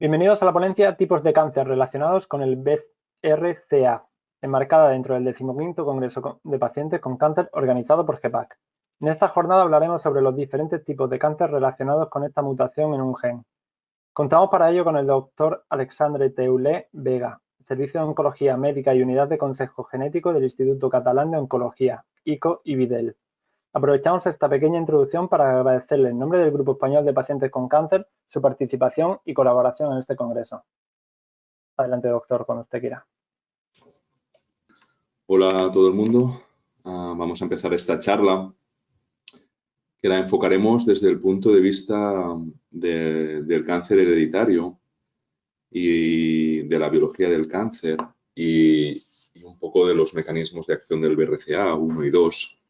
Bienvenidos a la ponencia Tipos de cáncer relacionados con el BRCA, enmarcada dentro del 15º Congreso de Pacientes con Cáncer organizado por GEPAC. En esta jornada hablaremos sobre los diferentes tipos de cáncer relacionados con esta mutación en un gen. Contamos para ello con el doctor Alexandre Teulé Vega, Servicio de Oncología Médica y Unidad de Consejo Genético del Instituto Catalán de Oncología, ICO y VIDEL. Aprovechamos esta pequeña introducción para agradecerle en nombre del Grupo Español de Pacientes con Cáncer su participación y colaboración en este congreso. Adelante, doctor, cuando usted quiera. Hola a todo el mundo. Vamos a empezar esta charla que la enfocaremos desde el punto de vista del cáncer hereditario y de la biología del cáncer y un poco de los mecanismos de acción del BRCA 1 y 2.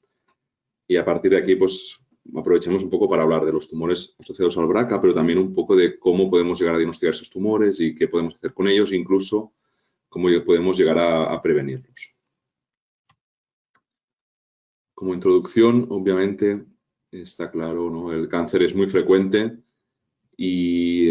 Y a partir de aquí, pues, aprovechemos un poco para hablar de los tumores asociados al BRCA, pero también un poco de cómo podemos llegar a diagnosticar esos tumores y qué podemos hacer con ellos, incluso cómo podemos llegar a prevenirlos. Como introducción, obviamente, está claro, ¿no? El cáncer es muy frecuente y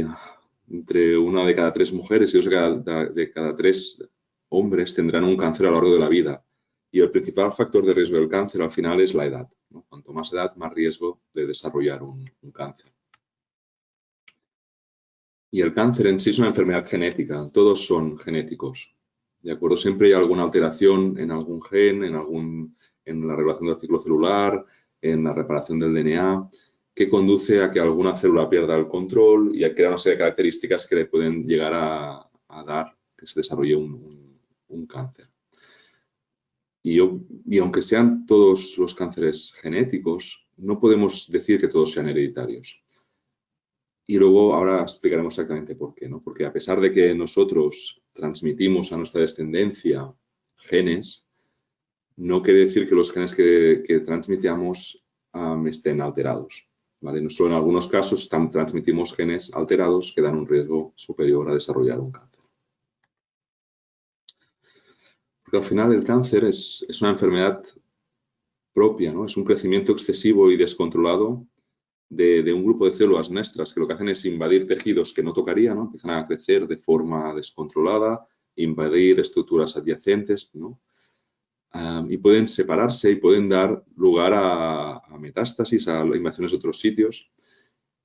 entre 1 de cada 3 mujeres y 2 de cada 3 hombres tendrán un cáncer a lo largo de la vida. Y el principal factor de riesgo del cáncer al final es la edad, ¿no? Cuanto más edad, más riesgo de desarrollar un cáncer. Y el cáncer en sí es una enfermedad genética, todos son genéticos. ¿De acuerdo? Siempre hay alguna alteración en algún gen, en la regulación del ciclo celular, en la reparación del DNA, que conduce a que alguna célula pierda el control y a crear una serie de características que le pueden llegar a dar que se desarrolle un cáncer. Y aunque sean todos los cánceres genéticos, no podemos decir que todos sean hereditarios. Y luego ahora explicaremos exactamente por qué, ¿no? Porque a pesar de que nosotros transmitimos a nuestra descendencia genes, no quiere decir que los genes que transmitamos estén alterados, ¿vale? No solo en algunos casos transmitimos genes alterados que dan un riesgo superior a desarrollar un cáncer. Porque al final el cáncer es una enfermedad propia, ¿no? Es un crecimiento excesivo y descontrolado de un grupo de células nuestras que lo que hacen es invadir tejidos que no tocarían, ¿no? Empiezan a crecer de forma descontrolada, invadir estructuras adyacentes, ¿no? Y pueden separarse y pueden dar lugar a metástasis, a invasiones de otros sitios.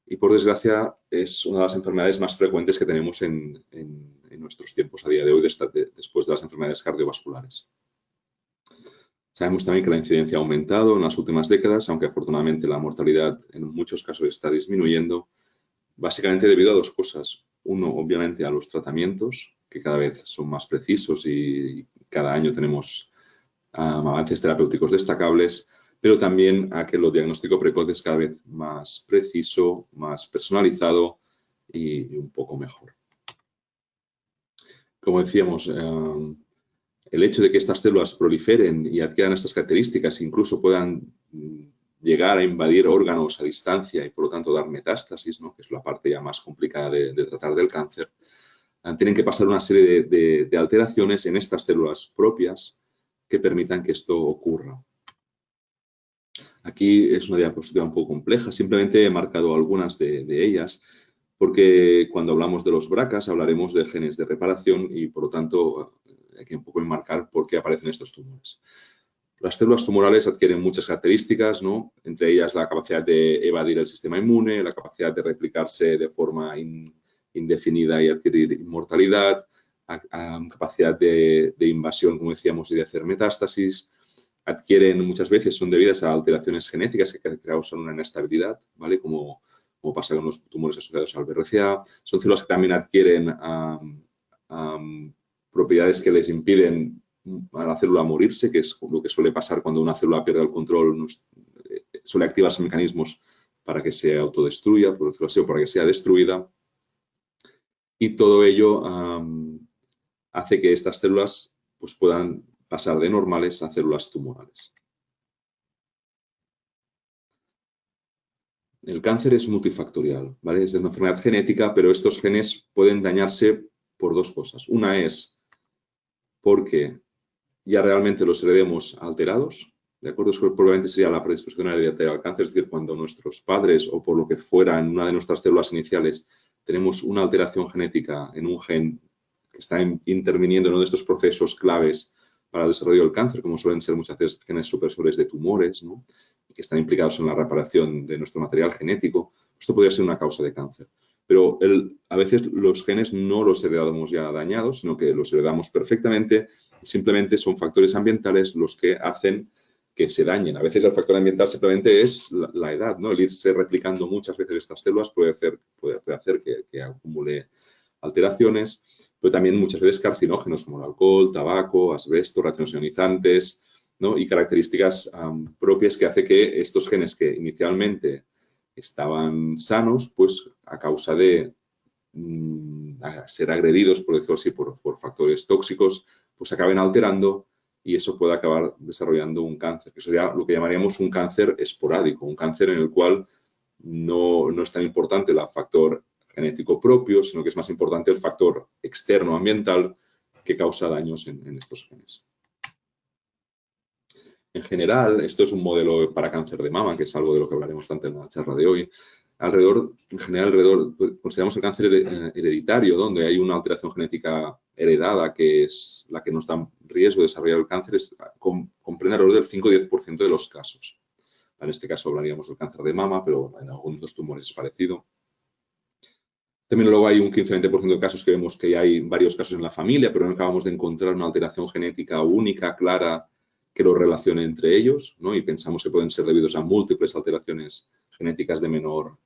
Y por desgracia es una de las enfermedades más frecuentes que tenemos en nuestros tiempos a día de hoy, después de las enfermedades cardiovasculares. Sabemos también que la incidencia ha aumentado en las últimas décadas, aunque afortunadamente la mortalidad en muchos casos está disminuyendo, básicamente debido a dos cosas. Uno, obviamente, a los tratamientos, que cada vez son más precisos y cada año tenemos avances terapéuticos destacables, pero también a que el diagnóstico precoz es cada vez más preciso, más personalizado y un poco mejor. Como decíamos, el hecho de que estas células proliferen y adquieran estas características, incluso puedan llegar a invadir órganos a distancia y por lo tanto dar metástasis, ¿no? Que es la parte ya más complicada de tratar del cáncer, tienen que pasar una serie de alteraciones en estas células propias que permitan que esto ocurra. Aquí es una diapositiva un poco compleja, simplemente he marcado algunas de ellas porque cuando hablamos de los BRCAs hablaremos de genes de reparación y por lo tanto hay que un poco enmarcar por qué aparecen estos tumores. Las células tumorales adquieren muchas características, ¿no? Entre ellas la capacidad de evadir el sistema inmune, la capacidad de replicarse de forma indefinida y adquirir inmortalidad, capacidad de invasión, como decíamos, y de hacer metástasis. Adquieren muchas veces, son debidas a alteraciones genéticas que causan una inestabilidad, ¿vale? Como pasa con los tumores asociados al BRCA. Son células que también adquieren propiedades que les impiden a la célula morirse, que es lo que suele pasar cuando una célula pierde el control, suele activarse mecanismos para que se autodestruya, por decirlo así, o para que sea destruida. Y todo ello hace que estas células pues, puedan pasar de normales a células tumorales. El cáncer es multifactorial, ¿vale? Es de una enfermedad genética, pero estos genes pueden dañarse por dos cosas. Una es porque ya realmente los heredemos alterados, ¿de acuerdo? Eso probablemente sería la predisposición hereditaria al cáncer, es decir, cuando nuestros padres o por lo que fuera en una de nuestras células iniciales tenemos una alteración genética en un gen que está interviniendo en uno de estos procesos claves para el desarrollo del cáncer, como suelen ser muchas veces genes supresores de tumores, ¿no? Que están implicados en la reparación de nuestro material genético, esto podría ser una causa de cáncer. Pero a veces los genes no los heredamos ya dañados, sino que los heredamos perfectamente y simplemente son factores ambientales los que hacen que se dañen. A veces el factor ambiental simplemente es la edad, ¿no? El irse replicando muchas veces estas células puede hacer que acumule alteraciones, pero también muchas veces carcinógenos como el alcohol, tabaco, asbesto, radiaciones ionizantes, ¿no? Y características propias que hace que estos genes que inicialmente estaban sanos, pues a causa de ser agredidos, por decirlo así, por factores tóxicos, pues acaben alterando y eso puede acabar desarrollando un cáncer, que sería lo que llamaríamos un cáncer esporádico, un cáncer en el cual no es tan importante el factor genético propio, sino que es más importante el factor externo ambiental que causa daños en estos genes. En general, esto es un modelo para cáncer de mama, que es algo de lo que hablaremos tanto en la charla de hoy. Consideramos el cáncer hereditario, donde hay una alteración genética heredada, que es la que nos da riesgo de desarrollar el cáncer, comprende alrededor del 5 o 10% de los casos. En este caso hablaríamos del cáncer de mama, pero en algunos de los tumores es parecido. También luego hay un 15-20% de casos que vemos que hay varios casos en la familia, pero no acabamos de encontrar una alteración genética única, clara, que los relacione entre ellos, ¿no? Y pensamos que pueden ser debidos a múltiples alteraciones genéticas de menor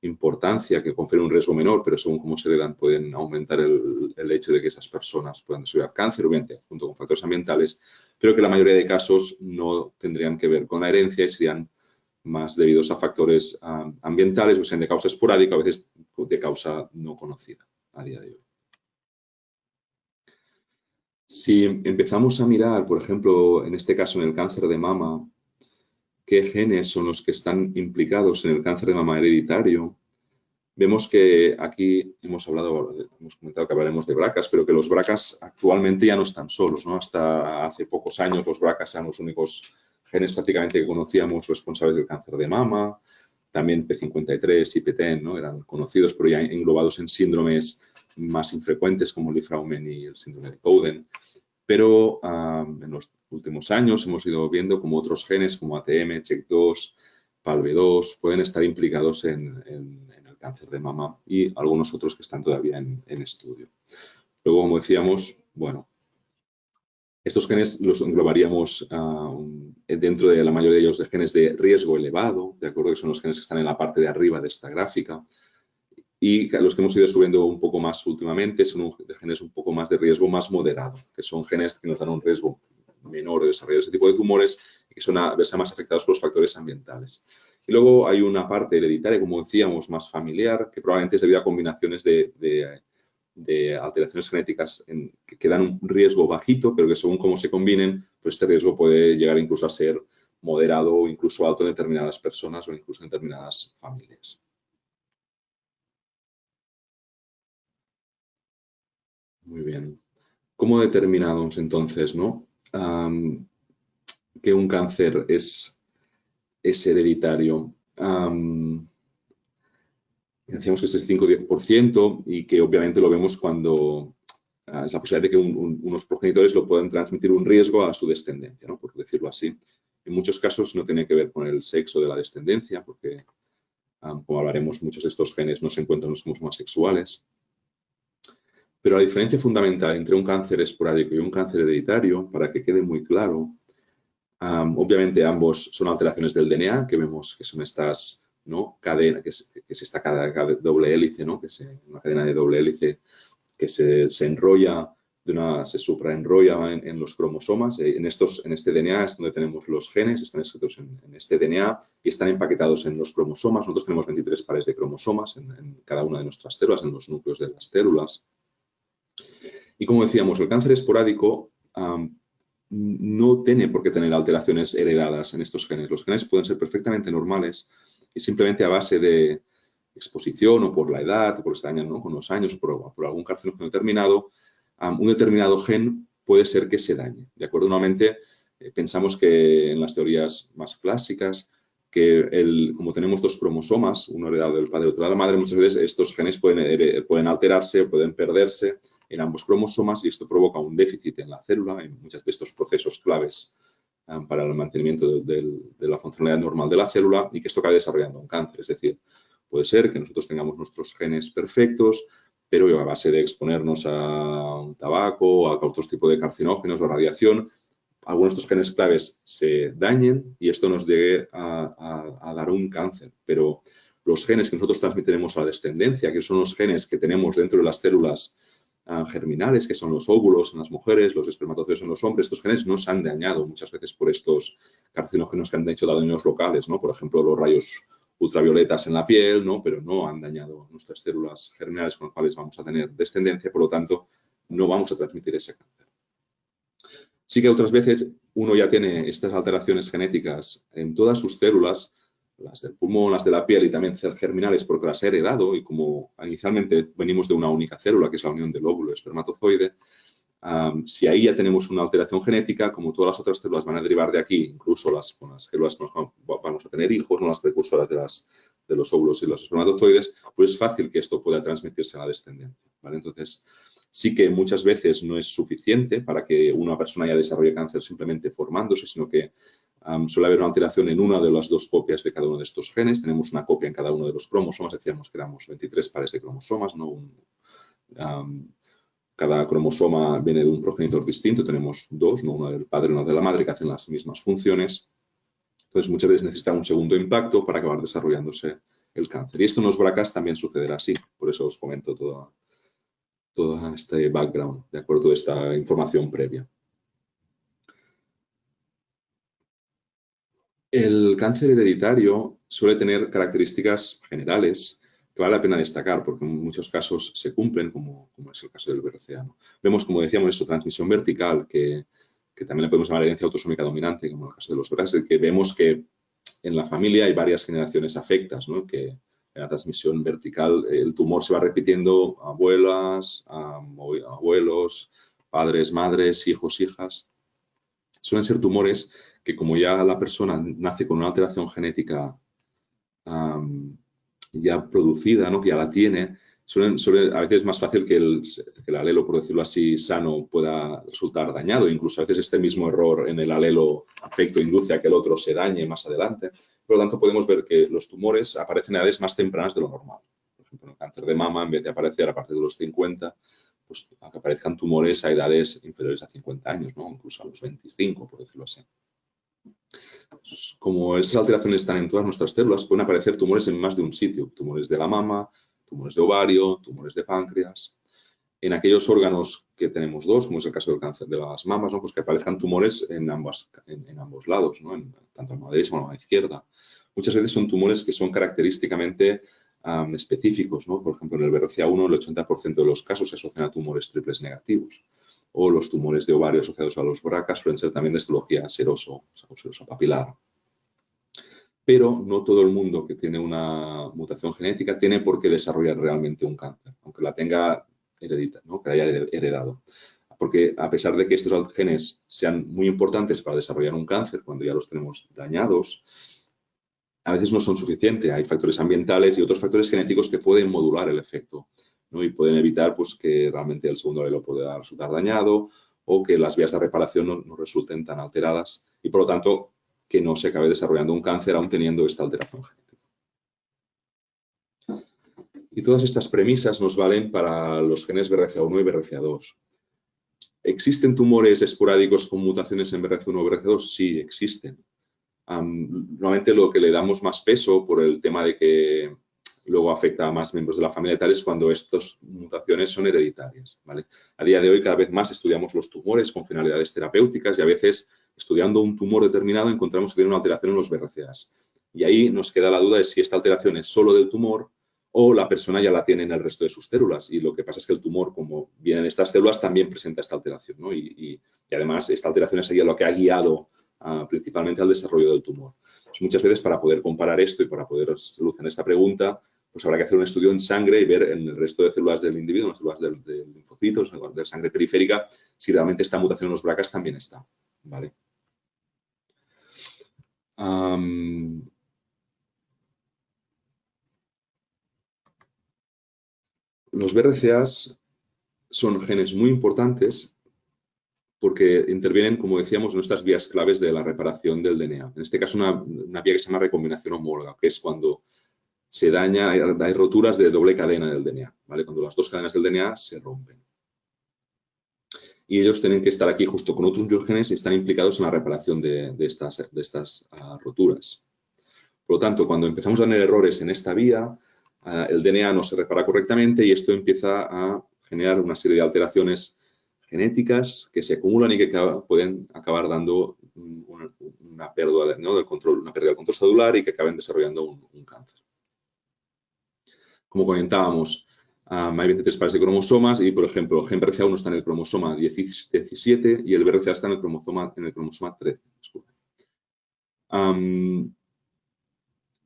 importancia, que confieren un riesgo menor, pero según cómo se heredan pueden aumentar el hecho de que esas personas puedan desarrollar cáncer, obviamente, junto con factores ambientales, pero que la mayoría de casos no tendrían que ver con la herencia y serían más debidos a factores ambientales, o sean de causa esporádica, a veces de causa no conocida a día de hoy. Si empezamos a mirar, por ejemplo, en este caso en el cáncer de mama, qué genes son los que están implicados en el cáncer de mama hereditario, vemos que aquí hemos comentado que hablaremos de BRCAs, pero que los BRCAs actualmente ya no están solos, ¿no? Hasta hace pocos años los BRCAs eran los únicos genes prácticamente que conocíamos responsables del cáncer de mama. También P53 y PTEN, ¿no? Eran conocidos, pero ya englobados en síndromes más infrecuentes como el Lifraumen y el síndrome de Cowden. Pero en los últimos años hemos ido viendo como otros genes como ATM, CHEK2, PALB2 pueden estar implicados en el cáncer de mama y algunos otros que están todavía en estudio. Luego, como decíamos, bueno, estos genes los englobaríamos dentro de la mayoría de ellos de genes de riesgo elevado, de acuerdo, que son los genes que están en la parte de arriba de esta gráfica. Y los que hemos ido descubriendo un poco más últimamente son genes un poco más de riesgo más moderado, que son genes que nos dan un riesgo menor de desarrollar ese tipo de tumores y que son a veces más afectados por los factores ambientales. Y luego hay una parte hereditaria, como decíamos, más familiar, que probablemente es debido a combinaciones de alteraciones genéticas que dan un riesgo bajito, pero que según cómo se combinen, pues este riesgo puede llegar incluso a ser moderado o incluso alto en determinadas personas o incluso en determinadas familias. Muy bien. ¿Cómo determinamos entonces, ¿no? Que un cáncer es hereditario? Decíamos que es el 5 o 10% y que obviamente lo vemos cuando es la posibilidad de que unos progenitores lo puedan transmitir un riesgo a su descendencia, ¿no? Por decirlo así. En muchos casos no tiene que ver con el sexo de la descendencia, porque, como hablaremos, muchos de estos genes no se encuentran en los cromosomas sexuales. Pero la diferencia fundamental entre un cáncer esporádico y un cáncer hereditario, para que quede muy claro, obviamente ambos son alteraciones del DNA, que vemos que son estas, ¿no? Cadena, que es esta cadena doble hélice, ¿no? Que es una cadena de doble hélice que se enrolla, se supraenrolla en los cromosomas. En este DNA es donde tenemos los genes, están escritos en este DNA y están empaquetados en los cromosomas. Nosotros tenemos 23 pares de cromosomas en cada una de nuestras células, en los núcleos de las células. Y como decíamos, el cáncer esporádico no tiene por qué tener alteraciones heredadas en estos genes. Los genes pueden ser perfectamente normales y simplemente a base de exposición o por la edad, o por se dañan, ¿no? Con los años, por algún carcinógeno determinado, un determinado gen puede ser que se dañe. ¿De acuerdo? Nuevamente, pensamos que en las teorías más clásicas que como tenemos dos cromosomas, uno heredado del padre y otro de la madre, muchas veces estos genes pueden alterarse, pueden perderse en ambos cromosomas y esto provoca un déficit en la célula, en muchos de estos procesos claves para el mantenimiento de la funcionalidad normal de la célula y que esto acabe desarrollando un cáncer. Es decir, puede ser que nosotros tengamos nuestros genes perfectos, pero a base de exponernos a un tabaco, a otros tipos de carcinógenos o radiación, algunos de estos genes claves se dañen y esto nos llegue a dar un cáncer. Pero los genes que nosotros transmitiremos a la descendencia, que son los genes que tenemos dentro de las células germinales, que son los óvulos en las mujeres, los espermatozoides en los hombres, estos genes no se han dañado muchas veces por estos carcinógenos que han hecho daños locales, ¿no? Por ejemplo, los rayos ultravioletas en la piel, ¿no? Pero no han dañado nuestras células germinales con las cuales vamos a tener descendencia, por lo tanto, no vamos a transmitir ese cáncer. Sí que otras veces uno ya tiene estas alteraciones genéticas en todas sus células, las del pulmón, las de la piel y también germinales porque las he heredado y como inicialmente venimos de una única célula, que es la unión del óvulo espermatozoide, si ahí ya tenemos una alteración genética, como todas las otras células van a derivar de aquí, incluso con las células que vamos a tener hijos, no las precursoras de los óvulos y los espermatozoides, pues es fácil que esto pueda transmitirse a la descendencia, ¿vale? Entonces, sí que muchas veces no es suficiente para que una persona ya desarrolle cáncer simplemente formándose, sino que suele haber una alteración en una de las dos copias de cada uno de estos genes. Tenemos una copia en cada uno de los cromosomas, decíamos que éramos 23 pares de cromosomas, ¿no? Cada cromosoma viene de un progenitor distinto, tenemos dos, ¿no? Uno del padre y uno de la madre, que hacen las mismas funciones. Entonces, muchas veces necesita un segundo impacto para acabar desarrollándose el cáncer. Y esto en los BRCAs también sucederá así, por eso os comento todo este background, de acuerdo, toda esta información previa. El cáncer hereditario suele tener características generales que vale la pena destacar porque en muchos casos se cumplen, como es el caso del BRCA, ¿no? Vemos, como decíamos, eso, transmisión vertical, que también le podemos llamar herencia autosómica dominante, como en el caso de los BRCA, que vemos que en la familia hay varias generaciones afectas, ¿no? Que en la transmisión vertical el tumor se va repitiendo a abuelas, a abuelos, padres, madres, hijos, hijas. Suelen ser tumores que como ya la persona nace con una alteración genética ya producida, ¿no? Que ya la tiene, a veces es más fácil que el alelo, por decirlo así, sano pueda resultar dañado. Incluso a veces este mismo error en el alelo afecto induce a que el otro se dañe más adelante. Por lo tanto, podemos ver que los tumores aparecen a edades más tempranas de lo normal. Por ejemplo, en el cáncer de mama, en vez de aparecer a partir de los 50, pues a que aparezcan tumores a edades inferiores a 50 años, ¿no? Incluso a los 25, por decirlo así. Como esas alteraciones están en todas nuestras células, pueden aparecer tumores en más de un sitio. Tumores de la mama, tumores de ovario, tumores de páncreas. En aquellos órganos que tenemos dos, como es el caso del cáncer de las mamas, ¿no? Pues que aparezcan tumores en ambos lados, ¿no? Tanto en la derecha como en la izquierda. Muchas veces son tumores que son característicamente específicos, ¿no? Por ejemplo, en el BRCA1 el 80% de los casos se asocian a tumores triples negativos. O los tumores de ovario asociados a los BRCA suelen ser también de histología seroso o seroso papilar. Pero no todo el mundo que tiene una mutación genética tiene por qué desarrollar realmente un cáncer, aunque la tenga hereditaria, ¿no? Que haya heredado. Porque a pesar de que estos genes sean muy importantes para desarrollar un cáncer cuando ya los tenemos dañados, a veces no son suficientes. Hay factores ambientales y otros factores genéticos que pueden modular el efecto, ¿no? Y pueden evitar pues, que realmente el segundo alelo pueda resultar dañado o que las vías de reparación no resulten tan alteradas y, por lo tanto, que no se acabe desarrollando un cáncer aún teniendo esta alteración genética. Y todas estas premisas nos valen para los genes BRCA1 y BRCA2. ¿Existen tumores esporádicos con mutaciones en BRCA1 o BRCA2? Sí, existen. Normalmente lo que le damos más peso por el tema de que luego afecta a más miembros de la familia y tal es cuando estas mutaciones son hereditarias, ¿vale? A día de hoy cada vez más estudiamos los tumores con finalidades terapéuticas y a veces estudiando un tumor determinado encontramos que tiene una alteración en los BRCAs. Y ahí nos queda la duda de si esta alteración es solo del tumor o la persona ya la tiene en el resto de sus células. Y lo que pasa es que el tumor, como viene de estas células, también presenta esta alteración, ¿no? Y además esta alteración es lo que ha guiado principalmente al desarrollo del tumor. Pues muchas veces para poder comparar esto y para poder solucionar esta pregunta, pues habrá que hacer un estudio en sangre y ver en el resto de células del individuo, en las células de linfocitos, en la sangre periférica, si realmente esta mutación en los BRCAs también está, ¿vale? Los BRCAs son genes muy importantes porque intervienen, como decíamos, en estas vías claves de la reparación del DNA. En este caso, una vía que se llama recombinación homóloga, que es cuando se daña, hay roturas de doble cadena del DNA, ¿vale? Cuando las dos cadenas del DNA se rompen. Y ellos tienen que estar aquí justo con otros genes y están implicados en la reparación de estas roturas. Por lo tanto, cuando empezamos a tener errores en esta vía, el DNA no se repara correctamente y esto empieza a generar una serie de alteraciones genéticas que se acumulan y que pueden acabar dando una pérdida, ¿no?, del control, una pérdida del control celular y que acaben desarrollando un cáncer. Como comentábamos, hay 23 pares de cromosomas y, por ejemplo, el gen BRCA1 está en el cromosoma 17 y el BRCA está en el cromosoma 13.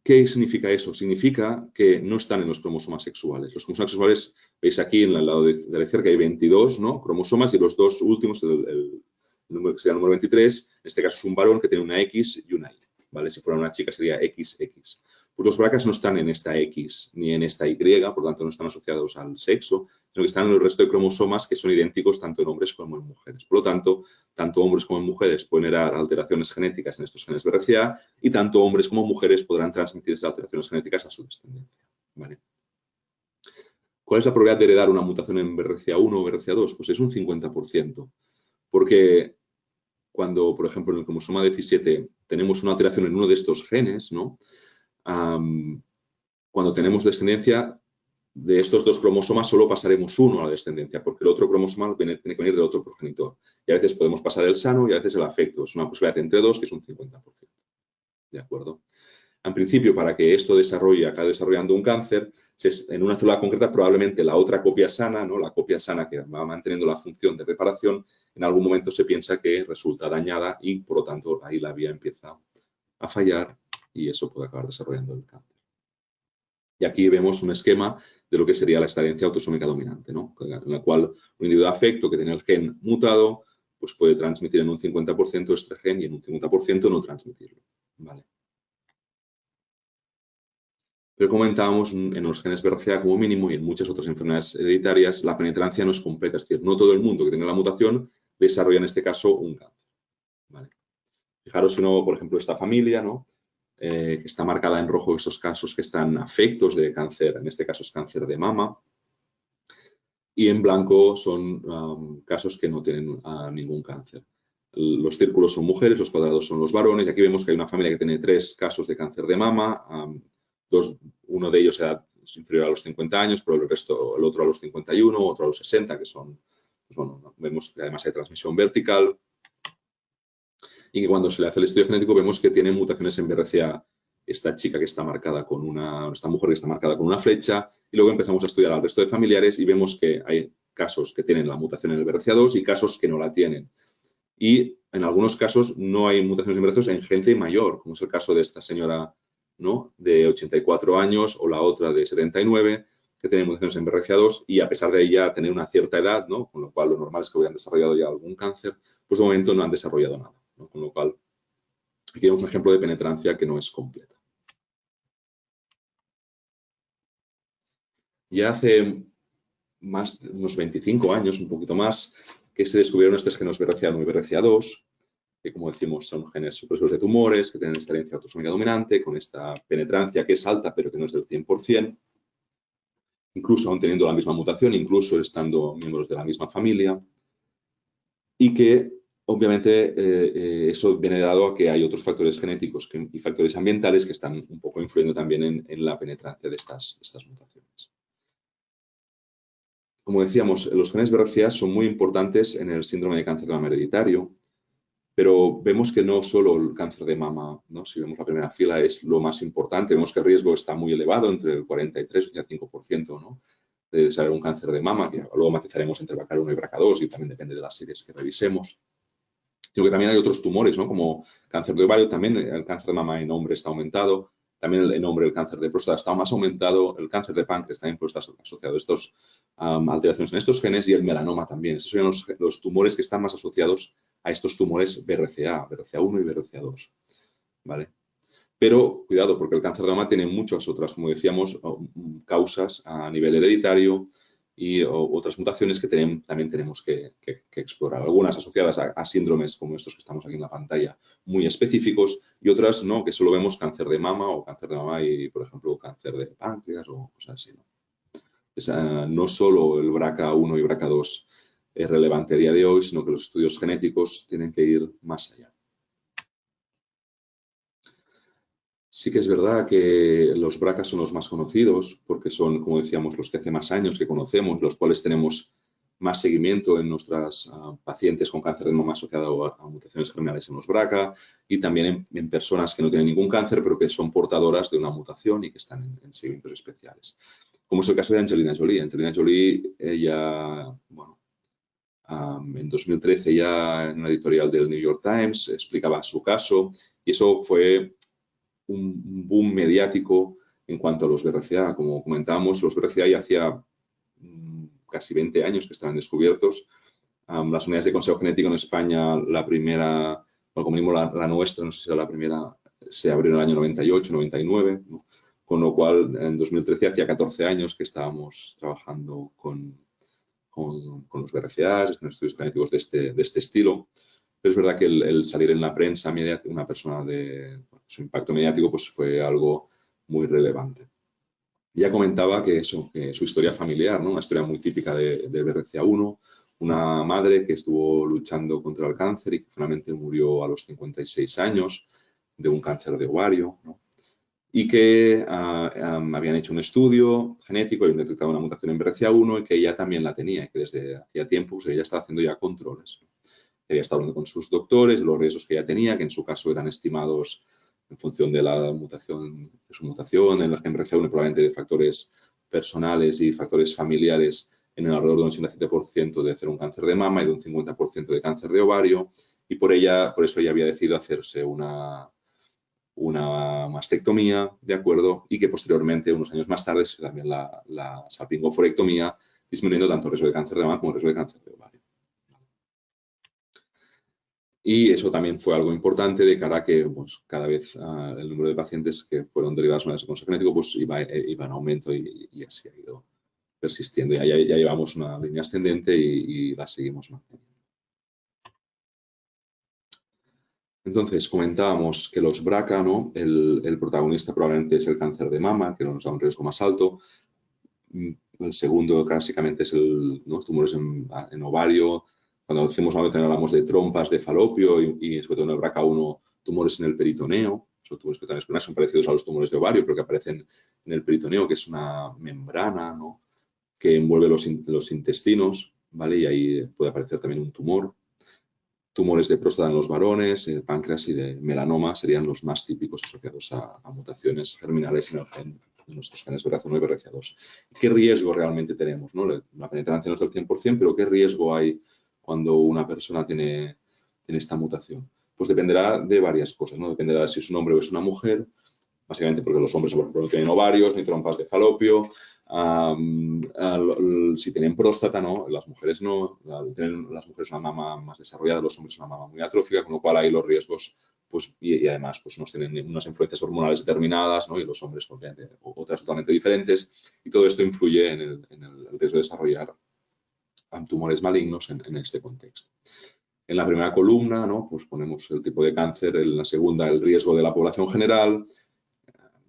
¿Qué significa eso? Significa que no están en los cromosomas sexuales. Los cromosomas sexuales, veis aquí en el lado de la izquierda, hay 22, ¿no?, cromosomas y los dos últimos, el número que sería el número 23, en este caso es un varón que tiene una X y una Y, ¿vale? Si fuera una chica sería XX. Pues los BRCAs no están en esta X ni en esta Y, por lo tanto no están asociados al sexo, sino que están en el resto de cromosomas que son idénticos tanto en hombres como en mujeres. Por lo tanto, tanto hombres como mujeres pueden heredar alteraciones genéticas en estos genes BRCA y tanto hombres como mujeres podrán transmitir esas alteraciones genéticas a su descendencia, ¿vale? ¿Cuál es la probabilidad de heredar una mutación en BRCA1 o BRCA2? Pues es un 50%, porque cuando, por ejemplo, en el cromosoma 17 tenemos una alteración en uno de estos genes, ¿no?, cuando tenemos descendencia de estos dos cromosomas solo pasaremos uno a la descendencia, porque el otro cromosoma tiene que venir del otro progenitor. Y a veces podemos pasar el sano y a veces el afecto. Es una posibilidad entre dos que es un 50%. ¿De acuerdo? En principio, para que esto acabe desarrollando un cáncer, en una célula concreta probablemente la otra copia sana, ¿no?, la copia sana que va manteniendo la función de reparación, en algún momento se piensa que resulta dañada y, por lo tanto, ahí la vía empieza a fallar y eso puede acabar desarrollando el cáncer. Y aquí vemos un esquema de lo que sería la herencia autosómica dominante, ¿no?, en la cual un individuo de afecto que tiene el gen mutado pues puede transmitir en un 50% este gen y en un 50% no transmitirlo, ¿vale? Pero comentábamos, en los genes BRCA como mínimo y en muchas otras enfermedades hereditarias, la penetrancia no es completa. Es decir, no todo el mundo que tiene la mutación desarrolla en este caso un cáncer, ¿vale? Fijaros si no, por ejemplo, esta familia, ¿no?, que está marcada en rojo esos casos que están afectos de cáncer, en este caso es cáncer de mama, y en blanco son casos que no tienen ningún cáncer. Los círculos son mujeres, los cuadrados son los varones, y aquí vemos que hay una familia que tiene 3 casos de cáncer de mama, uno de ellos es inferior a los 50 años, pero el otro a los 51, otro a los 60, que son, pues bueno, vemos que además hay transmisión vertical, y que cuando se le hace el estudio genético vemos que tiene mutaciones en BRCA esta chica que está marcada esta mujer que está marcada con una flecha, y luego empezamos a estudiar al resto de familiares y vemos que hay casos que tienen la mutación en el BRCA2 y casos que no la tienen. Y en algunos casos no hay mutaciones en BRCA2 en gente mayor, como es el caso de esta señora, ¿no?, de 84 años o la otra de 79, que tienen mutaciones en BRCA2 y a pesar de ella tener una cierta edad, ¿no?, con lo cual lo normal es que hubieran desarrollado ya algún cáncer, pues de momento no han desarrollado nada, ¿no? Con lo cual aquí vemos un ejemplo de penetrancia que no es completa. Ya hace unos 25 años, un poquito más, que se descubrieron estos genes BRCA1 y BRCA2, que como decimos son genes supresores de tumores, que tienen esta herencia autosómica dominante, con esta penetrancia que es alta pero que no es del 100%, incluso aún teniendo la misma mutación, incluso estando miembros de la misma familia, y que obviamente eso viene dado a que hay otros factores genéticos y factores ambientales que están un poco influyendo también en la penetrancia de estas mutaciones. Como decíamos, los genes BRCA son muy importantes en el síndrome de cáncer de mama hereditario, pero vemos que no solo el cáncer de mama, ¿no?, si vemos la primera fila, es lo más importante. Vemos que el riesgo está muy elevado, entre el 43 y el 5%, ¿no?, de desarrollar un cáncer de mama, que luego matizaremos entre BRCA1 y BRCA2 y también depende de las series que revisemos. Sino que también hay otros tumores, ¿no?, como cáncer de ovario, también el cáncer de mama en hombre está aumentado, también en hombre el cáncer de próstata está más aumentado, el cáncer de páncreas también está asociado a estas alteraciones en estos genes y el melanoma también. Esos son los tumores que están más asociados a estos tumores BRCA, BRCA1 y BRCA2, ¿vale? Pero cuidado, porque el cáncer de mama tiene muchas otras, como decíamos, causas a nivel hereditario y otras mutaciones que también tenemos que explorar. Algunas asociadas a síndromes como estos que estamos aquí en la pantalla, muy específicos, y otras no, que solo vemos cáncer de mama o cáncer de mama y, por ejemplo, cáncer de páncreas o cosas así, ¿no? No solo el BRCA1 y BRCA2 es relevante a día de hoy, sino que los estudios genéticos tienen que ir más allá. Sí que es verdad que los BRCA son los más conocidos porque son, como decíamos, los que hace más años que conocemos, los cuales tenemos más seguimiento en nuestras pacientes con cáncer de mama asociado a mutaciones germinales en los BRCA y también en personas que no tienen ningún cáncer pero que son portadoras de una mutación y que están en seguimientos especiales. Como es el caso de Angelina Jolie. Angelina Jolie, ella, bueno, en 2013 ya en una editorial del New York Times explicaba su caso y eso fue un boom mediático en cuanto a los BRCA. Como comentábamos, los BRCA ya hacía casi 20 años que estaban descubiertos. Las unidades de consejo genético en España, la primera, bueno, como mínimo la nuestra, no sé si era la primera, se abrió en el año 98, 99, ¿no? Con lo cual en 2013 hacía 14 años que estábamos trabajando con los BRCAs, con estudios genéticos de este estilo. Pero es verdad que el salir en la prensa mediática, una persona de su impacto mediático, pues fue algo muy relevante. Ya comentaba que su historia familiar, ¿no? Una historia muy típica de BRCA1, una madre que estuvo luchando contra el cáncer y que finalmente murió a los 56 años de un cáncer de ovario, ¿no? Y que habían hecho un estudio genético y habían detectado una mutación en BRCA1 y que ella también la tenía y que desde hacía tiempo pues, ella estaba haciendo ya controles, ¿no? Ella estaba hablando con sus doctores, los riesgos que ella tenía, que en su caso eran estimados en función de la mutación, de su mutación, en la que BRCA1 probablemente de factores personales y factores familiares en el alrededor de un 87% de hacer un cáncer de mama y de un 50% de cáncer de ovario y por eso ella había decidido hacerse una mastectomía, ¿de acuerdo? Y que posteriormente, unos años más tarde, también la salpingoforectomía, disminuyendo tanto el riesgo de cáncer de mama como el riesgo de cáncer de ovario. Y eso también fue algo importante de cara a que pues, cada vez el número de pacientes que fueron derivados de un consejo genético pues, iba en aumento y así ha ido persistiendo. Ya llevamos una línea ascendente y la seguimos manteniendo. Entonces, comentábamos que los BRCA, ¿no? El protagonista probablemente es el cáncer de mama, que nos da un riesgo más alto. El segundo, clásicamente, es los tumores en ovario. Cuando hablamos de trompas de falopio y sobre todo en el BRCA1, tumores en el peritoneo. Son tumores que también son parecidos a los tumores de ovario, pero que aparecen en el peritoneo, que es una membrana, ¿no? Que envuelve los intestinos, ¿vale? Y ahí puede aparecer también un tumor. Tumores de próstata en los varones, páncreas y de melanoma serían los más típicos asociados a mutaciones germinales en nuestros genes BRCA1 y BRCA2. ¿Qué riesgo realmente tenemos, ¿no? La penetrancia no es del 100%, pero ¿qué riesgo hay cuando una persona tiene esta mutación? Pues dependerá de varias cosas, ¿no? Dependerá de si es un hombre o es una mujer, básicamente porque los hombres no tienen ovarios ni trompas de falopio. Si tienen próstata, ¿no? Las mujeres no. Tienen las mujeres una mama más desarrollada, los hombres una mama muy atrófica, con lo cual hay los riesgos, pues, y además, pues unos tienen unas influencias hormonales determinadas, ¿no? Y los hombres otras totalmente diferentes. Y todo esto influye en el riesgo de desarrollar tumores malignos en este contexto. En la primera columna, ¿no? Pues ponemos el tipo de cáncer, en la segunda el riesgo de la población general.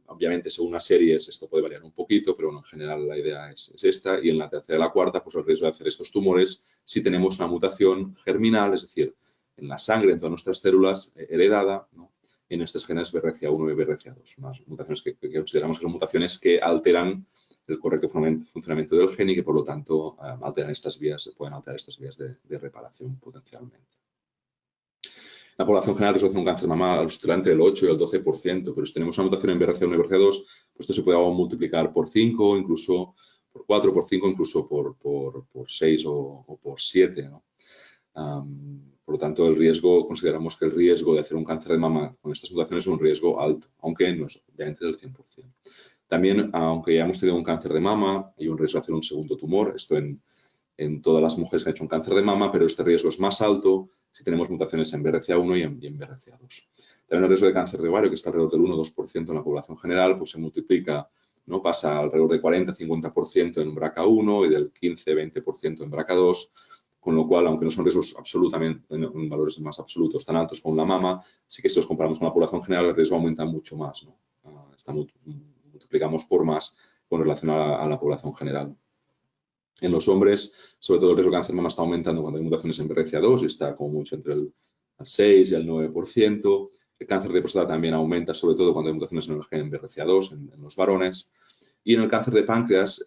Obviamente, según las series, esto puede variar un poquito, pero bueno, en general la idea es esta. Y en la tercera y la cuarta, pues el riesgo de hacer estos tumores si tenemos una mutación germinal, es decir, en la sangre, en todas nuestras células, heredada, ¿no? En estos genes BRCA1 y BRCA2. Unas mutaciones que consideramos que son mutaciones que alteran el correcto funcionamiento del gen y que, por lo tanto, alteran estas vías, pueden alterar estas vías de reparación potencialmente. La población general que suele un cáncer de mama oscila entre el 8 y el 12%, pero si tenemos una mutación en BRCA1 y BRCA2, pues esto se puede multiplicar por 5, incluso por 4, por 5, incluso por 6 o por 7, ¿no? Por lo tanto, consideramos que el riesgo de hacer un cáncer de mama con estas mutaciones es un riesgo alto, aunque no es obviamente del 100%. También, aunque ya hemos tenido un cáncer de mama, hay un riesgo de hacer un segundo tumor, esto en todas las mujeres que han hecho un cáncer de mama, pero este riesgo es más alto si tenemos mutaciones en BRCA1 y en BRCA2. También el riesgo de cáncer de ovario, que está alrededor del 1 o 2% en la población general, pues se multiplica ¿no? Pasa alrededor de 40-50% en BRCA1 y del 15-20% en BRCA2, con lo cual, aunque no son riesgos absolutamente, en valores más absolutos tan altos como la mama, sí que si los comparamos con la población general, el riesgo aumenta mucho más, ¿no? Multiplicamos por más con relación a la población general. En los hombres, sobre todo el riesgo de cáncer de mama está aumentando cuando hay mutaciones en BRCA2 y está como mucho entre el 6 y el 9%. El cáncer de próstata también aumenta, sobre todo cuando hay mutaciones en el gen BRCA2 en los varones. Y en el cáncer de páncreas,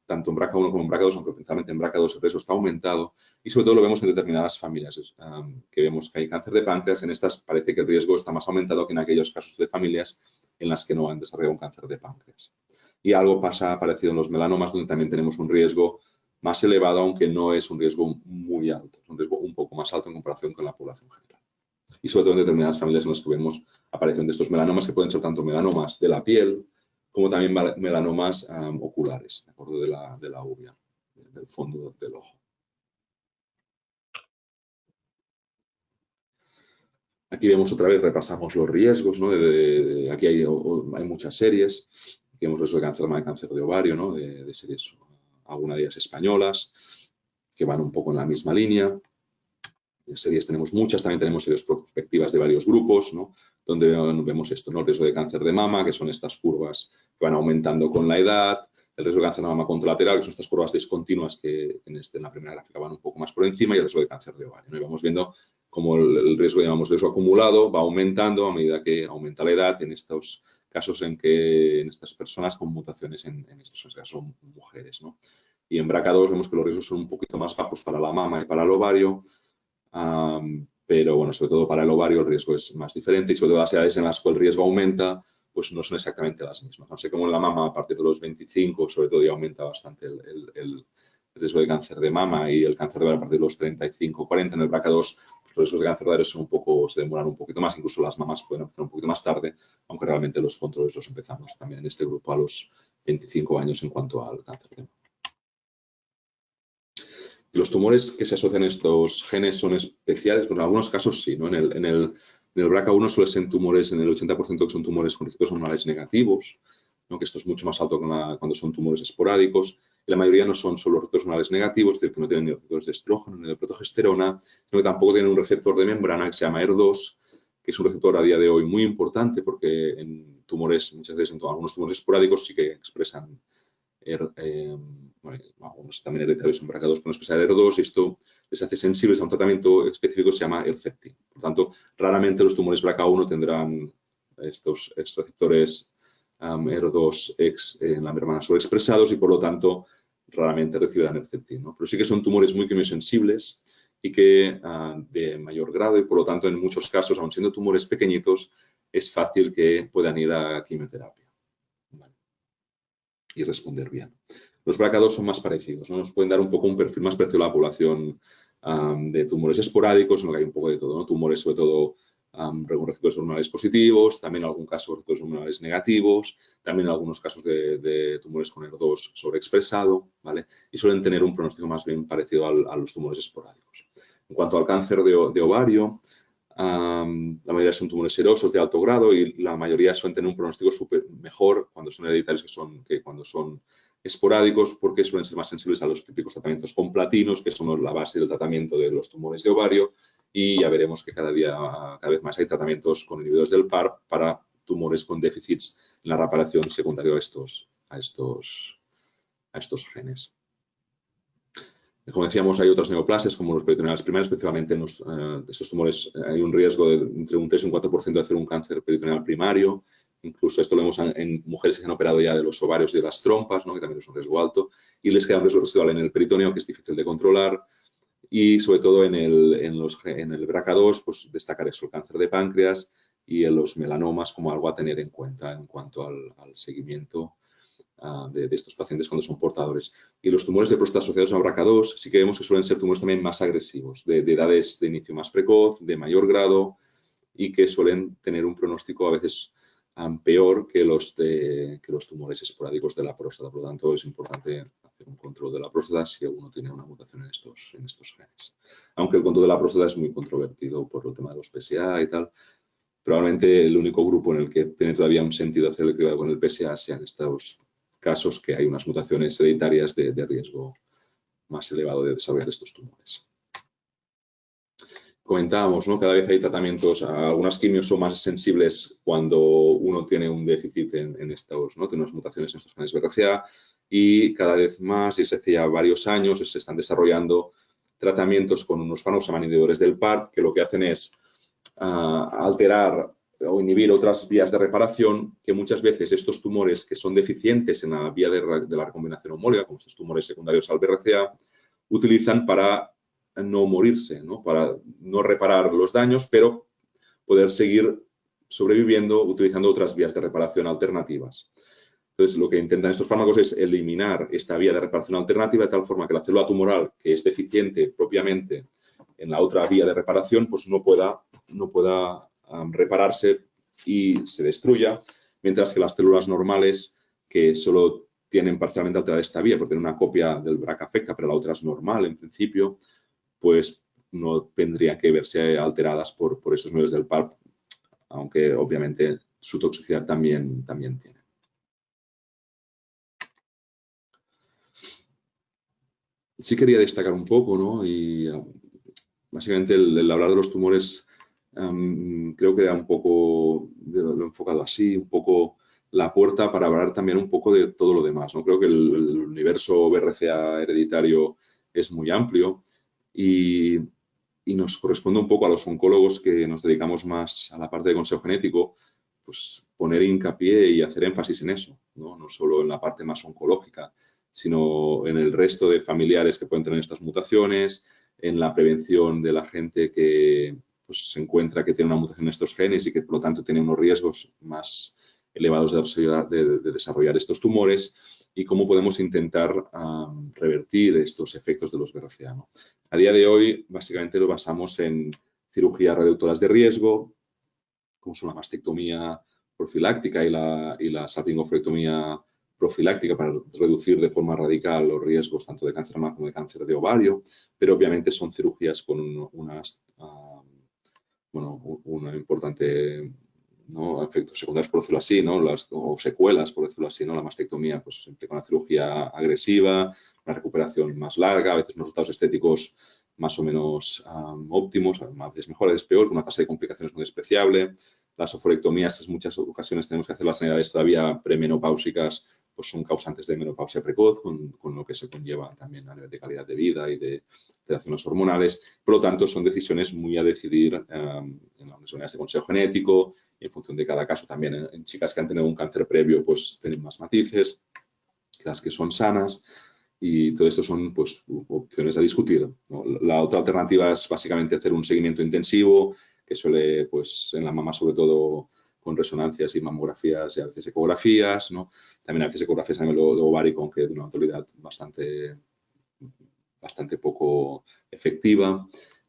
tanto en BRCA1 como en BRCA2, aunque principalmente en BRCA2 el riesgo está aumentado, y sobre todo lo vemos en determinadas familias, que vemos que hay cáncer de páncreas. En estas parece que el riesgo está más aumentado que en aquellos casos de familias en las que no han desarrollado un cáncer de páncreas. Y algo pasa parecido en los melanomas, donde también tenemos un riesgo más elevado, aunque no es un riesgo muy alto, es un riesgo un poco más alto en comparación con la población general. Y sobre todo en determinadas familias en las que vemos aparición de estos melanomas, que pueden ser tanto melanomas de la piel como también melanomas oculares, ¿de acuerdo? De la uvea, del fondo del ojo. Aquí vemos otra vez, repasamos los riesgos, ¿no? Aquí hay muchas series. Aquí vemos eso de cáncer de mama y cáncer de ovario, ¿no? De series, algunas de ellas españolas, que van un poco en la misma línea. En series tenemos muchas, también tenemos series prospectivas de varios grupos, ¿no? Donde vemos esto, ¿no? El riesgo de cáncer de mama, que son estas curvas que van aumentando con la edad, el riesgo de cáncer de mama contralateral, que son estas curvas discontinuas que en la primera gráfica van un poco más por encima, y el riesgo de cáncer de ovario, ¿no? Y vamos viendo cómo el riesgo, llamamos riesgo acumulado, va aumentando a medida que aumenta la edad en estos casos en estas personas con mutaciones en estos casos son mujeres, ¿no? Y en BRCA2 vemos que los riesgos son un poquito más bajos para la mama y para el ovario, pero bueno, sobre todo para el ovario el riesgo es más diferente y sobre todo las edades en las que el riesgo aumenta, pues no son exactamente las mismas. No sé cómo en la mama a partir de los 25, sobre todo ya aumenta bastante el riesgo de cáncer de mama y el cáncer de ovario a partir de los 35, 40. En el BRCA2 pues los riesgos de cáncer de ovario se demoran un poquito más, incluso las mamas pueden empezar un poquito más tarde, aunque realmente los controles los empezamos también en este grupo a los 25 años en cuanto al cáncer de mama. Los tumores que se asocian a estos genes son especiales, pero en algunos casos sí, ¿no? En el BRCA1 suelen ser tumores, en el 80% que son tumores con receptores hormonales negativos, ¿no? Que esto es mucho más alto que cuando son tumores esporádicos. Y la mayoría no son solo receptores hormonales negativos, es decir, que no tienen ni receptores de estrógeno ni de progesterona, sino que tampoco tienen un receptor de membrana que se llama ER2, que es un receptor a día de hoy muy importante porque en tumores, muchas veces en algunos tumores esporádicos sí que expresan algunos también hereditarios en BRCA2 con expresar ER2 y esto les hace sensibles a un tratamiento específico que se llama Herceptin. Por tanto, raramente los tumores BRCA1 tendrán estos receptores ER2 en la membrana sobreexpresados y por lo tanto raramente recibirán Herceptin, ¿no? Pero sí que son tumores muy quimiosensibles y que de mayor grado y por lo tanto en muchos casos, aun siendo tumores pequeñitos, es fácil que puedan ir a quimioterapia. ¿Vale? Y responder bien. Los BRCA2 son más parecidos, ¿no? Nos pueden dar un poco un perfil más parecido a la población de tumores esporádicos, en lo que hay un poco de todo, ¿no? Tumores sobre todo con receptores hormonales positivos, también en algún caso receptores hormonales negativos, también en algunos casos de tumores con ER2 sobreexpresado, ¿vale? Y suelen tener un pronóstico más bien parecido a los tumores esporádicos. En cuanto al cáncer de ovario, la mayoría son tumores serosos de alto grado y la mayoría suelen tener un pronóstico mejor cuando son hereditarios que cuando son esporádicos, porque suelen ser más sensibles a los típicos tratamientos con platinos, que son la base del tratamiento de los tumores de ovario, y ya veremos que cada vez más hay tratamientos con inhibidores del PARP para tumores con déficits en la reparación secundaria a estos genes. Como decíamos, hay otras neoplasias como los peritoneales primarios, especialmente en estos tumores hay un riesgo de entre un 3 y un 4% de hacer un cáncer peritoneal primario. Incluso esto lo vemos en mujeres que se han operado ya de los ovarios y de las trompas, ¿no? Que también es un riesgo alto, y les queda un riesgo residual en el peritoneo que es difícil de controlar. Y sobre todo en el BRCA2, pues destacar eso, el cáncer de páncreas y en los melanomas como algo a tener en cuenta en cuanto al seguimiento de estos pacientes cuando son portadores. Y los tumores de próstata asociados a BRCA2 sí que vemos que suelen ser tumores también más agresivos, de edades de inicio más precoz, de mayor grado y que suelen tener un pronóstico a veces peor que los tumores esporádicos de la próstata. Por lo tanto, es importante hacer un control de la próstata si uno tiene una mutación en estos genes. Aunque el control de la próstata es muy controvertido por el tema de los PSA y tal, probablemente el único grupo en el que tiene todavía un sentido hacer el cribado con el PSA sean estos casos que hay unas mutaciones hereditarias de riesgo más elevado de desarrollar estos tumores. Comentábamos, ¿no? Cada vez hay tratamientos, algunas quimios son más sensibles cuando uno tiene un déficit en estos, ¿no? Tiene unas mutaciones en estos genes BRCA y cada vez más, y desde hace ya varios años, se están desarrollando tratamientos con unos fármacos inhibidores del PARP que lo que hacen es alterar o inhibir otras vías de reparación que muchas veces estos tumores que son deficientes en la vía de la recombinación homóloga, como estos tumores secundarios al BRCA, utilizan para no morirse, ¿no? Para no reparar los daños, pero poder seguir sobreviviendo utilizando otras vías de reparación alternativas. Entonces, lo que intentan estos fármacos es eliminar esta vía de reparación alternativa de tal forma que la célula tumoral, que es deficiente propiamente en la otra vía de reparación, pues no pueda repararse y se destruya, mientras que las células normales que solo tienen parcialmente alterada esta vía, porque tienen una copia del BRCA afecta, pero la otra es normal en principio, pues no tendría que verse alteradas por estos medios del PARP, aunque obviamente su toxicidad también tiene. Sí quería destacar un poco, ¿no? Y básicamente el hablar de los tumores creo que era un poco, lo he enfocado así, un poco la puerta para hablar también un poco de todo lo demás, ¿no? Creo que el universo BRCA hereditario es muy amplio y nos corresponde un poco a los oncólogos que nos dedicamos más a la parte de consejo genético, pues poner hincapié y hacer énfasis en eso, ¿no? No solo en la parte más oncológica, sino en el resto de familiares que pueden tener estas mutaciones, en la prevención de la gente que pues, se encuentra que tiene una mutación en estos genes y que por lo tanto tiene unos riesgos más elevados de desarrollar estos tumores y cómo podemos intentar revertir estos efectos de los BRCA, ¿no? A día de hoy, básicamente lo basamos en cirugías reductoras de riesgo, como son la mastectomía profiláctica y la salpingofrectomía profiláctica para reducir de forma radical los riesgos tanto de cáncer de mama como de cáncer de ovario, pero obviamente son cirugías con una importante, ¿no? Efectos secundarios, por decirlo así, ¿no? O secuelas, por decirlo así, ¿no? La mastectomía pues implica una cirugía agresiva, una recuperación más larga, a veces unos resultados estéticos más o menos óptimos, a veces mejor, a veces peor, con una tasa de complicaciones muy despreciable. Las oforectomías, en muchas ocasiones tenemos que hacer las sanidades todavía premenopáusicas, pues son causantes de menopausia precoz, con lo que se conlleva también a nivel de calidad de vida y de alteraciones hormonales. Por lo tanto, son decisiones muy a decidir en las unidades de consejo genético y en función de cada caso. También en chicas que han tenido un cáncer previo, pues tienen más matices, las que son sanas. Y todo esto son pues, opciones a discutir, ¿no? La otra alternativa es básicamente hacer un seguimiento intensivo, que suele, pues, en la mama sobre todo con resonancias y mamografías y a veces ecografías, ¿no? También a veces ecografías a nivel de ovario, aunque de una autoridad bastante poco efectiva.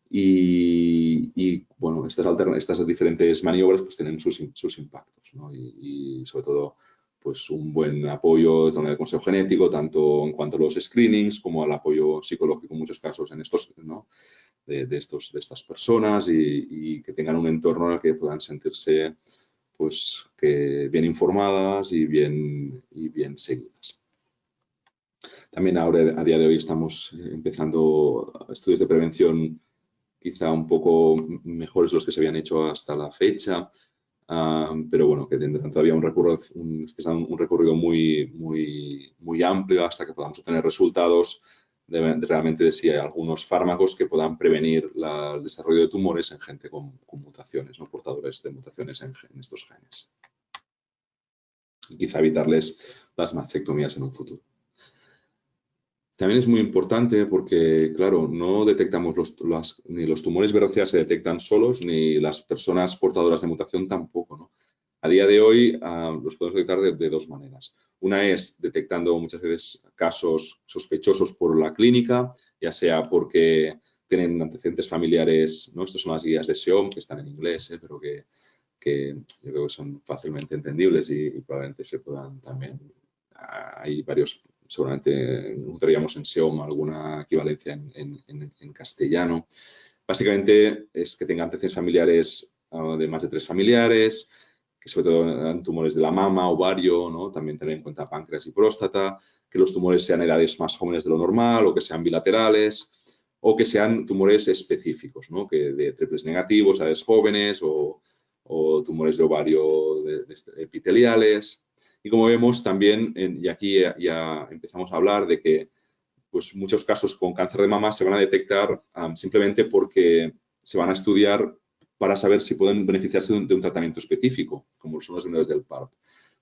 Y bueno, estas diferentes maniobras pues tienen sus impactos, ¿no? Y sobre todo pues un buen apoyo desde el consejo genético, tanto en cuanto a los screenings como al apoyo psicológico en muchos casos en estos, ¿no? de estas personas y que tengan un entorno en el que puedan sentirse pues que bien informadas y bien seguidas. También ahora, a día de hoy, estamos empezando estudios de prevención quizá un poco mejores los que se habían hecho hasta la fecha, pero bueno, que tendrán todavía un recorrido muy amplio hasta que podamos obtener resultados realmente de si hay algunos fármacos que puedan prevenir el desarrollo de tumores en gente con mutaciones, ¿no? Portadores de mutaciones en estos genes. Y quizá evitarles las mastectomías en un futuro. También es muy importante porque, claro, no detectamos ni los tumores BRCA se detectan solos, ni las personas portadoras de mutación tampoco, ¿no? A día de hoy los podemos detectar de dos maneras. Una es detectando muchas veces casos sospechosos por la clínica, ya sea porque tienen antecedentes familiares, ¿no? Estas son las guías de SEOM, que están en inglés, pero que yo creo que son fácilmente entendibles y probablemente se puedan también. Hay varios, seguramente encontraríamos en SEOM alguna equivalencia en castellano. Básicamente es que tenga antecedentes familiares de más de 3 familiares, que sobre todo en tumores de la mama, ovario, ¿no? También tener en cuenta páncreas y próstata, que los tumores sean edades más jóvenes de lo normal o que sean bilaterales o que sean tumores específicos, ¿no? Que de triples negativos, edades jóvenes o tumores de ovario epiteliales. Y como vemos también, y aquí ya empezamos a hablar de que pues muchos casos con cáncer de mama se van a detectar simplemente porque se van a estudiar para saber si pueden beneficiarse de un tratamiento específico, como son las unidades del PARP.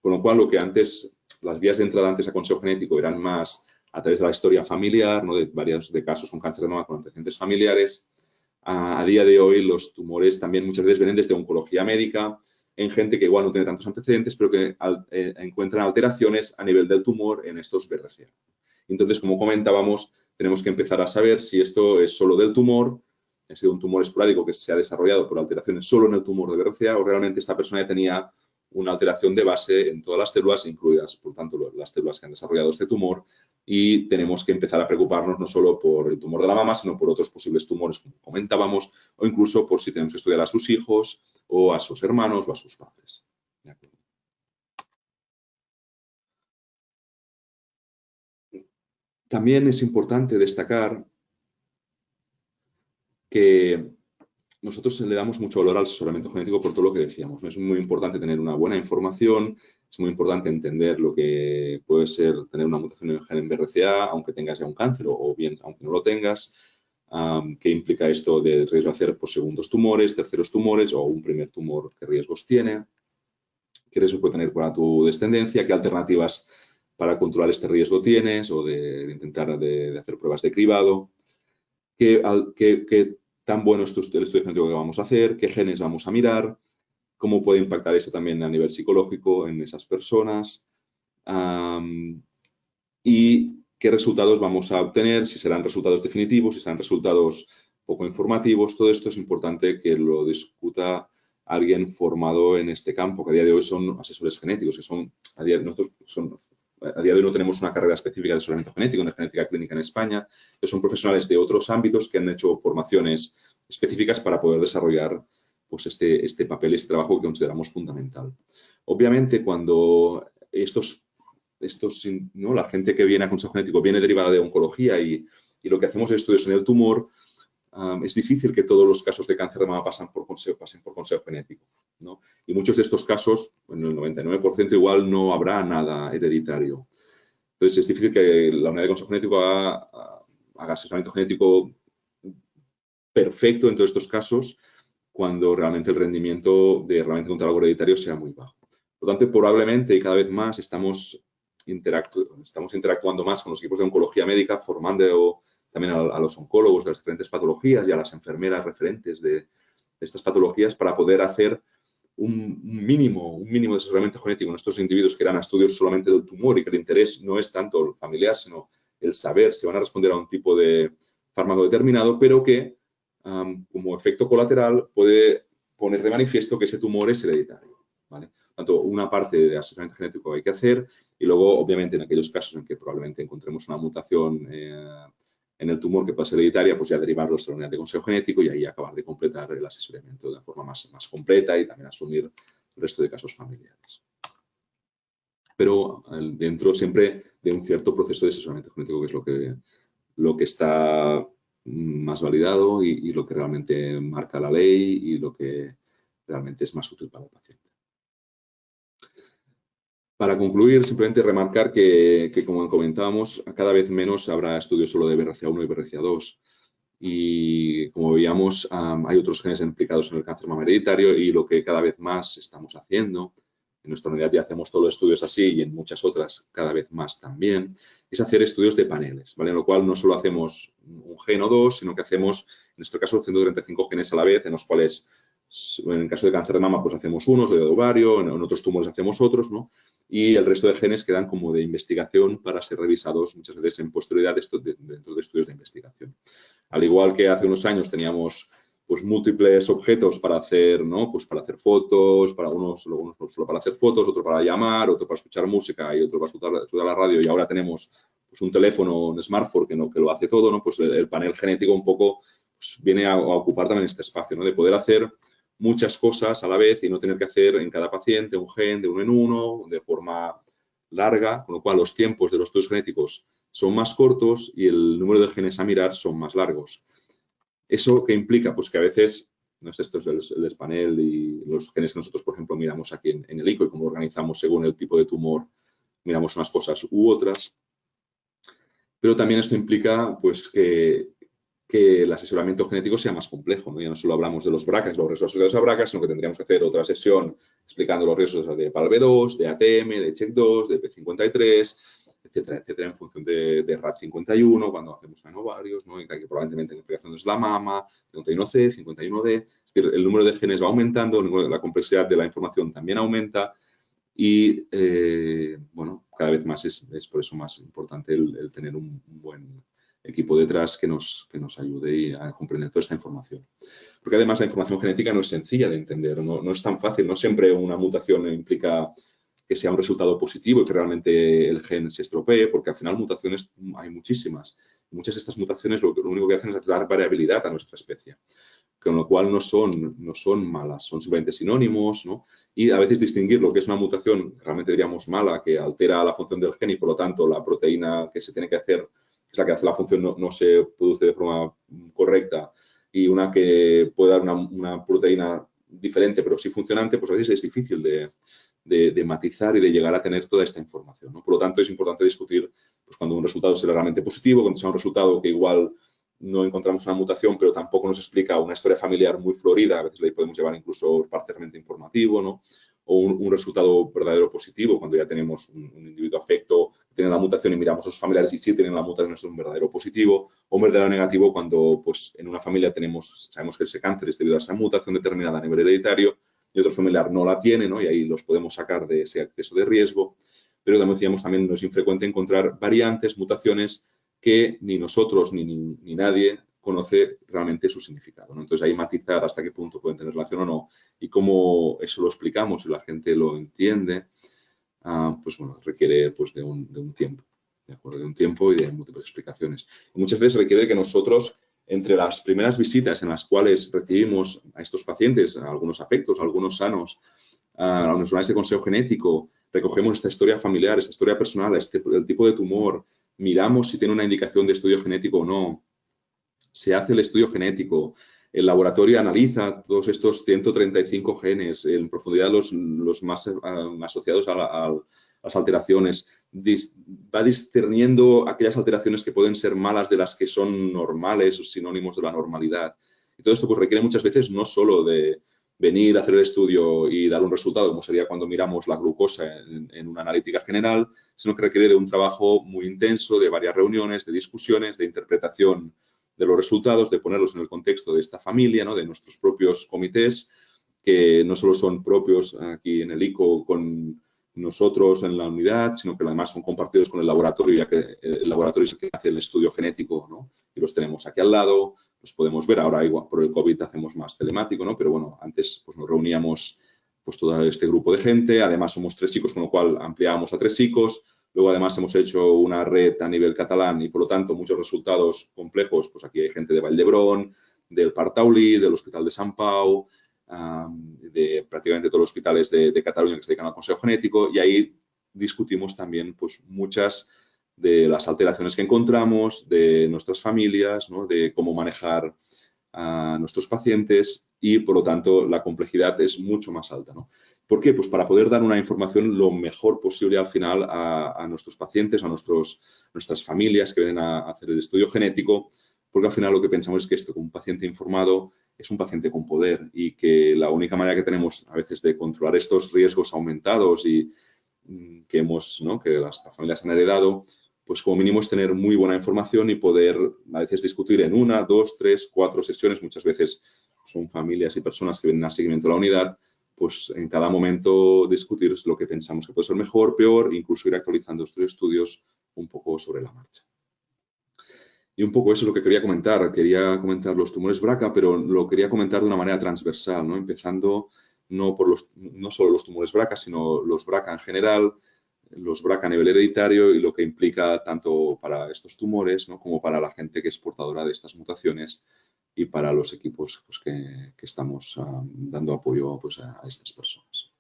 Con lo cual, lo que antes, las vías de entrada antes a consejo genético eran más a través de la historia familiar, ¿no? De varios de casos con cáncer de mama con antecedentes familiares. A día de hoy, los tumores también muchas veces vienen desde oncología médica, en gente que igual no tiene tantos antecedentes, pero que encuentran alteraciones a nivel del tumor en estos BRCA. Entonces, como comentábamos, tenemos que empezar a saber si esto es solo del tumor, ha sido un tumor esporádico que se ha desarrollado por alteraciones solo en el tumor de BRCA o realmente esta persona ya tenía una alteración de base en todas las células, incluidas, por tanto, las células que han desarrollado este tumor, y tenemos que empezar a preocuparnos no solo por el tumor de la mama, sino por otros posibles tumores, como comentábamos, o incluso por si tenemos que estudiar a sus hijos o a sus hermanos o a sus padres. ¿De acuerdo? También es importante destacar que nosotros le damos mucho valor al asesoramiento genético por todo lo que decíamos, ¿no? Es muy importante tener una buena información, es muy importante entender lo que puede ser tener una mutación en el gen en BRCA, aunque tengas ya un cáncer o bien aunque no lo tengas, qué implica esto de riesgo de hacer pues, segundos tumores, terceros tumores o un primer tumor, qué riesgos tiene, qué riesgo puede tener para tu descendencia, qué alternativas para controlar este riesgo tienes o de intentar de hacer pruebas de cribado, qué tan bueno es el estudio genético que vamos a hacer, qué genes vamos a mirar, cómo puede impactar eso también a nivel psicológico en esas personas y qué resultados vamos a obtener, si serán resultados definitivos, si serán resultados poco informativos. Todo esto es importante que lo discuta alguien formado en este campo, que a día de hoy son asesores genéticos, que son, a día de hoy no tenemos una carrera específica de asesoramiento genético, una genética clínica en España, que son profesionales de otros ámbitos que han hecho formaciones específicas para poder desarrollar pues, este papel, este trabajo que consideramos fundamental. Obviamente, cuando ¿no? La gente que viene a consejo genético viene derivada de oncología y lo que hacemos es estudios en el tumor, es difícil que todos los casos de cáncer de mama pasen por consejo genético, ¿no? Y muchos de estos casos, en el 99% igual no habrá nada hereditario. Entonces es difícil que la unidad de consejo genético haga asesoramiento genético perfecto en todos estos casos cuando realmente el rendimiento de realmente encontrar algo hereditario sea muy bajo. Por lo tanto, probablemente y cada vez más estamos interactuando más con los equipos de oncología médica, formando también a los oncólogos de las diferentes patologías y a las enfermeras referentes de estas patologías para poder hacer un mínimo de asesoramiento genético en estos individuos que eran estudios solamente del tumor y que el interés no es tanto el familiar, sino el saber si van a responder a un tipo de fármaco determinado, pero que como efecto colateral puede poner de manifiesto que ese tumor es hereditario, ¿vale? Tanto una parte de asesoramiento genético hay que hacer y luego, obviamente, en aquellos casos en que probablemente encontremos una mutación en el tumor que pueda ser hereditaria, pues ya derivarlos a la unidad de consejo genético y ahí acabar de completar el asesoramiento de forma más completa y también asumir el resto de casos familiares. Pero dentro siempre de un cierto proceso de asesoramiento genético, que es lo que está más validado y lo que realmente marca la ley y lo que realmente es más útil para el paciente. Para concluir, simplemente remarcar que como comentábamos, cada vez menos habrá estudios solo de BRCA1 y BRCA2. Y como veíamos, hay otros genes implicados en el cáncer mama hereditario y lo que cada vez más estamos haciendo, en nuestra unidad ya hacemos todos los estudios así y en muchas otras cada vez más también, es hacer estudios de paneles, ¿vale? En lo cual no solo hacemos un gen o dos, sino que hacemos, en nuestro caso, 135 genes a la vez, en los cuales, en el caso de cáncer de mama, pues hacemos unos, o de ovario, en otros tumores hacemos otros, ¿no? Y el resto de genes quedan como de investigación para ser revisados muchas veces en posterioridad dentro de estudios de investigación. Al igual que hace unos años teníamos pues múltiples objetos para hacer, ¿no? Pues para hacer fotos, para unos solo para hacer fotos, otro para llamar, otro para escuchar música y otro para escuchar la radio y ahora tenemos pues un teléfono, un smartphone que lo hace todo, ¿no? Pues el panel genético un poco pues, viene a ocupar también este espacio, ¿no? De poder hacer muchas cosas a la vez y no tener que hacer en cada paciente un gen de uno en uno, de forma larga, con lo cual los tiempos de los estudios genéticos son más cortos y el número de genes a mirar son más largos. ¿Eso qué implica? Pues que a veces, no sé, esto es el panel y los genes que nosotros, por ejemplo, miramos aquí en el ICO y cómo organizamos según el tipo de tumor, miramos unas cosas u otras. Pero también esto implica pues, que el asesoramiento genético sea más complejo, ¿no? Ya no solo hablamos de los BRCA, los riesgos asociados a BRCA, sino que tendríamos que hacer otra sesión explicando los riesgos de PALB2, de ATM, de CHEK2, de P53, etcétera, etcétera, en función de RAD51, cuando hacemos en ovarios, ¿no? Y que probablemente en implicaciones de la mama, 51C, 51D. Es decir, el número de genes va aumentando, la complejidad de la información también aumenta y, bueno, cada vez más es por eso más importante el tener un buen equipo detrás que nos ayude a comprender toda esta información. Porque además la información genética no es sencilla de entender, no es tan fácil, no siempre una mutación implica que sea un resultado positivo y que realmente el gen se estropee, porque al final mutaciones hay muchísimas. Muchas de estas mutaciones lo único que hacen es dar variabilidad a nuestra especie, con lo cual no son malas, son simplemente sinónimos, ¿no? Y a veces distinguir lo que es una mutación realmente diríamos mala, que altera la función del gen y por lo tanto la proteína que se tiene que hacer, que es la que hace la función, no se produce de forma correcta, y una que puede dar una proteína diferente pero sí funcionante, pues a veces es difícil de matizar y de llegar a tener toda esta información, ¿no? Por lo tanto, es importante discutir pues, cuando un resultado sea realmente positivo, cuando sea un resultado que igual no encontramos una mutación, pero tampoco nos explica una historia familiar muy florida, a veces le podemos llevar incluso parcialmente informativo, ¿no? O un resultado verdadero positivo, cuando ya tenemos un individuo afecto que tiene la mutación y miramos a sus familiares y sí tienen la mutación, es un verdadero positivo, o un verdadero negativo cuando pues, en una familia sabemos que ese cáncer es debido a esa mutación determinada a nivel hereditario y otro familiar no la tiene, ¿no? Y ahí los podemos sacar de ese acceso de riesgo. Pero como decíamos, también no es infrecuente encontrar variantes, mutaciones que ni nosotros ni nadie conoce realmente su significado, ¿no? Entonces, ahí matizar hasta qué punto pueden tener relación o no y cómo eso lo explicamos y la gente lo entiende, pues bueno, requiere pues, de un tiempo, ¿de acuerdo? De un tiempo y de múltiples explicaciones. Y muchas veces requiere que nosotros, entre las primeras visitas en las cuales recibimos a estos pacientes, a algunos afectos, a algunos sanos, a los unidades de consejo genético, recogemos esta historia familiar, esta historia personal, el tipo de tumor, miramos si tiene una indicación de estudio genético o no, se hace el estudio genético, el laboratorio analiza todos estos 135 genes, en profundidad los más asociados a las alteraciones, va discerniendo aquellas alteraciones que pueden ser malas de las que son normales o sinónimos de la normalidad. Y todo esto pues, requiere muchas veces no solo de venir a hacer el estudio y dar un resultado, como sería cuando miramos la glucosa en una analítica general, sino que requiere de un trabajo muy intenso, de varias reuniones, de discusiones, de interpretación de los resultados, de ponerlos en el contexto de esta familia, ¿no? De nuestros propios comités, que no solo son propios aquí en el ICO con nosotros en la unidad, sino que además son compartidos con el laboratorio, ya que el laboratorio es el que hace el estudio genético, ¿no? Y los tenemos aquí al lado, los podemos ver. Ahora, igual, por el COVID hacemos más telemático, ¿no? Pero bueno, antes pues, nos reuníamos pues, todo este grupo de gente. Además, somos 3 chicos, con lo cual ampliábamos a 3 chicos. Luego, además, hemos hecho una red a nivel catalán y, por lo tanto, muchos resultados complejos. Pues aquí hay gente de Vall d'Hebron, del Partaulí, del Hospital de Sant Pau, de prácticamente todos los hospitales de Cataluña que se dedican al consejo genético, y ahí discutimos también pues, muchas de las alteraciones que encontramos, de nuestras familias, ¿no? De cómo manejar a nuestros pacientes y, por lo tanto, la complejidad es mucho más alta, ¿no? ¿Por qué? Pues para poder dar una información lo mejor posible al final a nuestros pacientes, a nuestras familias que vienen a hacer el estudio genético, porque al final lo que pensamos es que esto, un paciente informado es un paciente con poder y que la única manera que tenemos a veces de controlar estos riesgos aumentados y que ¿no? Que las familias han heredado, pues como mínimo es tener muy buena información y poder a veces discutir en 1, 2, 3, 4 sesiones. Muchas veces son familias y personas que vienen a seguimiento de la unidad, pues en cada momento discutir lo que pensamos que puede ser mejor, peor, incluso ir actualizando estos estudios un poco sobre la marcha. Y un poco eso es lo que quería comentar. Quería comentar los tumores BRCA, pero lo quería comentar de una manera transversal, ¿no? Empezando no solo los tumores BRCA, sino los BRCA en general, los BRCA a nivel hereditario y lo que implica tanto para estos tumores, ¿no? Como para la gente que es portadora de estas mutaciones y para los equipos pues, que estamos dando apoyo pues, a estas personas.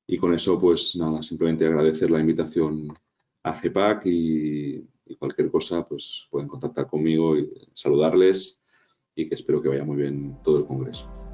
Y con eso, pues nada, simplemente agradecer la invitación a GEPAC y cualquier cosa, pues pueden contactar conmigo y saludarles y que espero que vaya muy bien todo el congreso.